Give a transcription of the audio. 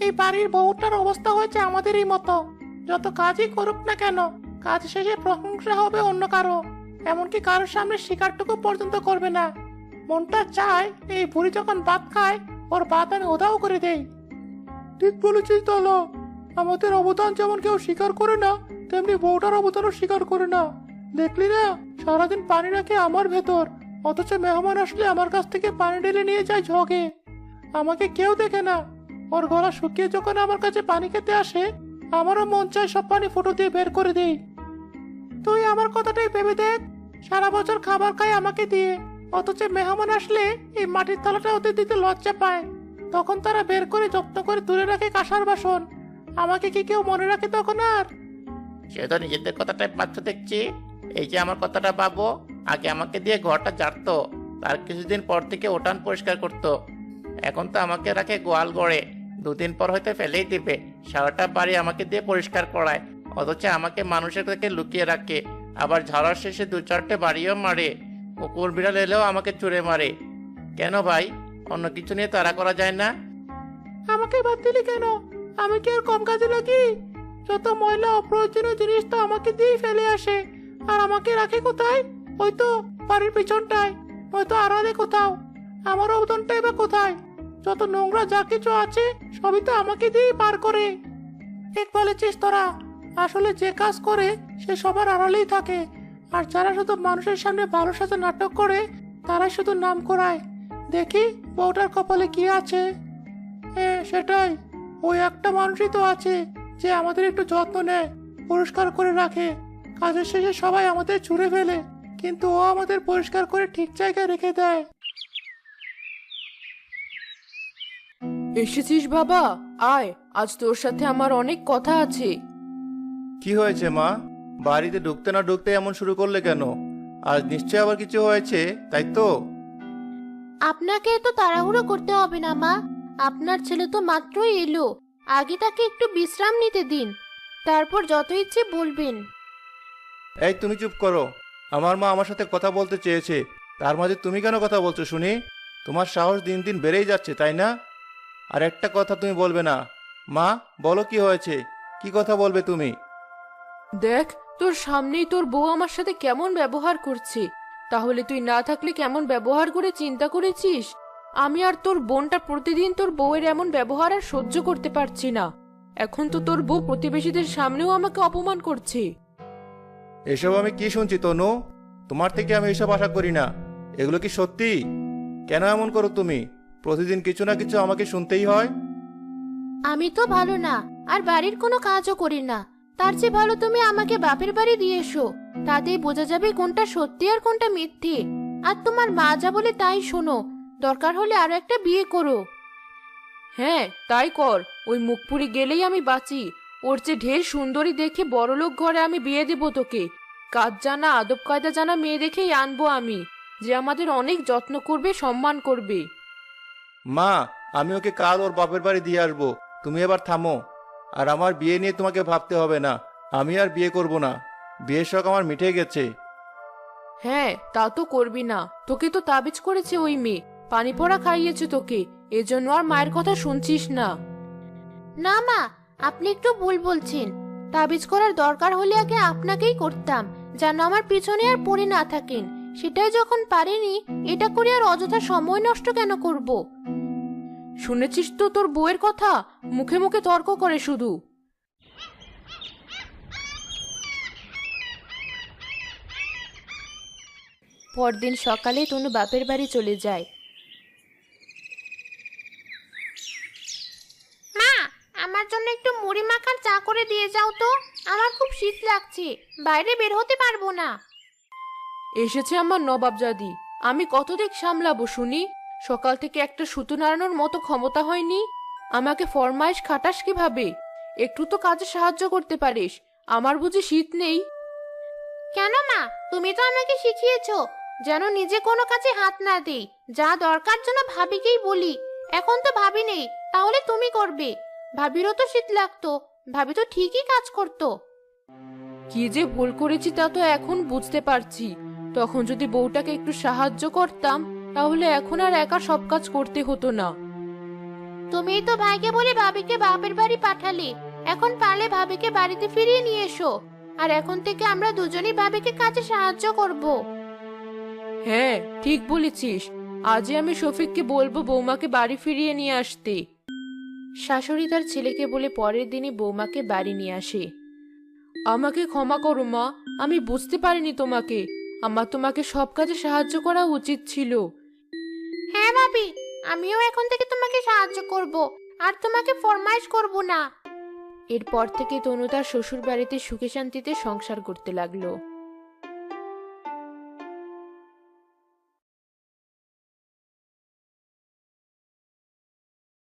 এই বাড়ির বউটার অবস্থা হয়েছে আমাদেরই মতো। যত কাজই করুক না কেন, কাজ শেষে প্রশংসা হবে অন্য কারো, এমনকি কারোর সামনে স্বীকারটুকু পর্যন্ত করবে না। মনটা চায় এই বুড়ি যখন ভাত খায় ওর ভাত আমি উধাও করে দেই। ঠিক বলেছিস দাদা, আমাদের অবদান যেমন কেউ স্বীকার করে না, তেমনি বউটার অবদানও স্বীকার করে না। দেখলি না, সারাদিন পানি রাখে আমার ভেতর, অথচ মেহমান আসলে আমার কাছ থেকে পানি ঢেলে নিয়ে যায় ঝগে। আমাকে কেউ দেখে না। ওর গলা শুকিয়ে যখন আমার কাছে পানি খেতে আসে, আমারও মন চায় সব পানি ফুটো দিয়ে বের করে দেই। তুই আমার কথাটাই ভেবে দেখ, সারা বছর খাবার খায় আমাকে দিয়ে, অথচ মেহমান আসলে এই মাটির থালাটা ওদের দিতে লজ্জা পায়। তখন তারা বের করে যত্ন করে তুলে রাখে কাঁসার বাসন। আমাকে কি কেউ মনে রাখে তখন আর? সে তো নিজেদের কথাটাই পাচ্ছ দেখছি। এই যে আমার কথাটা ভাবো, আগে আমাকে দিয়ে ঘরটা ঝাড়তো, তার কিছুদিন পর থেকে উঠান পরিষ্কার করতো। এখন তো আমাকে রাখে গোয়াল গড়ে, দুদিন পর হয়তো ফেলেই দিবে। সারাটা বাড়ি আমাকে দিয়ে পরিষ্কার করায়, অথচ আমাকে মানুষের থেকে লুকিয়ে রাখে। আবার ঝাড়ার শেষে দু চারটে বাড়িও মারে। কুকুর বিড়াল এলেও আমাকে চুরে মারে। কেন ভাই, অন্য কিছু নিয়ে তাড়া করা যায় না? আমাকে বাদ দিলি কেন? আমি কি আর কম কাজে লাগি? যত ময়লা অপ্রয়োজনীয় জিনিস তো আমাকে দিয়েই ফেলে আসে। আর আমাকে রাখে কোথায়? ওই তো বাড়ির পিছনটায়, হয়তো আড়ালে কোথাও। আমার অবদানটাই বা কোথায়? যত নোংরা যা কিছু আছে সবই তো আমাকে দিয়েই পার করে। ঠিক বলেছিস তোরা। আসলে যে কাজ করে সে সবার আড়ালেই থাকে, আর যারা শুধু মানুষের সামনে ভালো সাথে নাটক করে তারাই শুধু নাম করায়। দেখি বউটার কপালে কি আছে। হ্যাঁ সেটাই, ওই একটা মানুষই তো আছে যে আমাদের একটু যত্ন নেয়, পরিষ্কার করে রাখে। কাজের শেষে সবাই আমাদের ছুঁড়ে ফেলে, কিন্তু ও আমাদের পরিষ্কার করে ঠিক জায়গায় রেখে দেয়। এসেছিস বাবা? আয়, আজ তোর সাথে আমার অনেক কথা আছে। কি হয়েছে মা? বাড়িতে ঢুকতে না ঢুকতে এমন শুরু করলে কেন? আজ নিশ্চয় আবার কিছু হয়েছে, তাই তো? আপনাকে এত তাড়াহুড়ো করতে হবে না মা। আপনার ছেলে তো মাত্রই এলো, আগে তাকে একটু বিশ্রাম নিতে দিন, তারপর যত ইচ্ছে বলবেন। এই তুমি চুপ করো। আমার মা আমার সাথে কথা বলতে চেয়েছে, তার মাঝে তুমি কেন কথা বলছো শুনি? তোমার সাহস দিন দিন বেড়েই যাচ্ছে, তাই না? আর একটা কথা তুমি বলবে না? মা বলো, কি হয়েছে? কি কথা বলবে তুমি? দেখ, তোর সামনেই তোর বউ আমার সাথে কেমন ব্যবহার করছে। তাহলে তুই না থাকলে কেমন ব্যবহার করে চিন্তা করেছিস? আমি আর তোর বোনটা প্রতিদিন তোর বউয়ের এমন ব্যবহার আর সহ্য করতে পারছি না। এখন তো তোর বউ প্রতিবেশীদের সামনেও আমাকে অপমান করছে। এসব আমি কি শুনছি তনু? তোমার থেকে আমি এসব আশা করি না। এগুলো কি সত্যি? কেন এমন করো তুমি? প্রতিদিন কিছু না কিছু আমাকে শুনতেই হয়। আমি তো ভালো না, আর বাড়ির কোনো কাজও করি না। তার চেয়ে ভালো তুমি আমাকে বাপের বাড়ি দিয়ে এসো, তাতেই বোঝা যাবে কোনটা সত্যি আর কোনটা মিথ্যে। আর তোমার মা যা বলে তাই শোনো, দরকার হলে আরো একটা বিয়ে করো। হ্যাঁ তাই কর, ওই মুখপুরি গেলেই আমি বাঁচি। ওর চেয়ে ঢের সুন্দরী দেখে বড়লোক ঘরে আমি বিয়ে দেব তোকে। কাজ জানা, আদব কায়দা জানা মেয়ে দেখেই আনবো আমি, যে আমাদের অনেক যত্ন করবে, সম্মান করবে। মা, আমি ওকে কাল ওর বাপের বাড়ি দিয়ে আসবো। তুমি এবার থামো। আর আমার বিয়ে নিয়ে তোমাকে ভাবতে হবে না। আমি আর বিয়ে করব না। বিয়ের শখ আমার মিটে গেছে। হ্যাঁ তা তো করবি না, তোকে তো তাবিজ করেছে ওই মেয়ে, পানি পড়া খাইয়েছে তোকে, এজন্য আর মায়ের কথা শুনছিস না। না মা, আপনি একটু ভুল বলছেন। তাবিজ করার দরকার হলে আগে আপনাকেই করতাম, যেন আমার পিছনে আর পড়ে না থাকেন। সেটাই যখন পারেনি, এটা করে আর অযথা সময় নষ্ট কেন করব? শুনেছিস তো তোর বউয়ের কথা, মুখে মুখে তর্ক করে শুধু। পরদিন সকালে তনু বাপের বাড়ি চলে যায়। মা, আমার জন্য একটু মুড়ি মাখার চা করে দিয়ে যাও তো। আমার খুব শীত লাগছে, বাইরে বের হতে পারবো না। এসেছে আমার নবাবজাদি, আমি কত দিক সামলাবো শুনি? সকাল থেকে একটা সুতো নাড়ানোর মতো ক্ষমতা হয়নি। আমাকে ফরমাইশ খাটাস কিভাবে? একটু তো কাজে সাহায্য করতে পারিস। আমার বুঝি শীত নেই? কেন মা, তুমি তো আমাকে শিখিয়েছো যেন নিজে কোনো কাজে হাত না দেই, যা দরকার জন্য ভাবিকেই বলি। এখন তো ভাবি নেই, তাহলে তুমি করবে। ভাবিরও তো শীত লাগতো, ভাবি তো ঠিকই কাজ করতো। কি যে ভুল করেছি তা তো এখন বুঝতে পারছি। তখন যদি বউটাকে একটু সাহায্য করতাম, তাহলে এখন আর একা সব কাজ করতে হতো না। তুমিই তো ভাইকে বলে ভাবিকে বাপের বাড়ি পাঠালে, এখন পারলে ভাবিকে বাড়িতে ফিরিয়ে নিয়ে এসো। আর এখন থেকে আমরা দুজনেই ভাবিকে কাজে সাহায্য করব। হ্যাঁ, ঠিক বলেছিস। আজই আমি শফিককে বলবো বৌমাকে বাড়ি ফিরিয়ে নিয়ে আসতে। শাশুড়ি তার ছেলেকে বলে পরের দিনই বৌমাকে বাড়ি নিয়ে আসে। আমাকে ক্ষমা করো মা, আমি বুঝতে পারিনি তোমাকে। আমার তোমাকে সব কাজে সাহায্য করা উচিত ছিল। হ্যাঁ ভাবি, আমিও এখন থেকে তোমাকে সাহায্য করব, আর তোমাকে ফরমাইশ করব না। এরপর থেকে তনু তার শ্বশুর বাড়িতে সুখে শান্তিতে সংসার করতে লাগলো।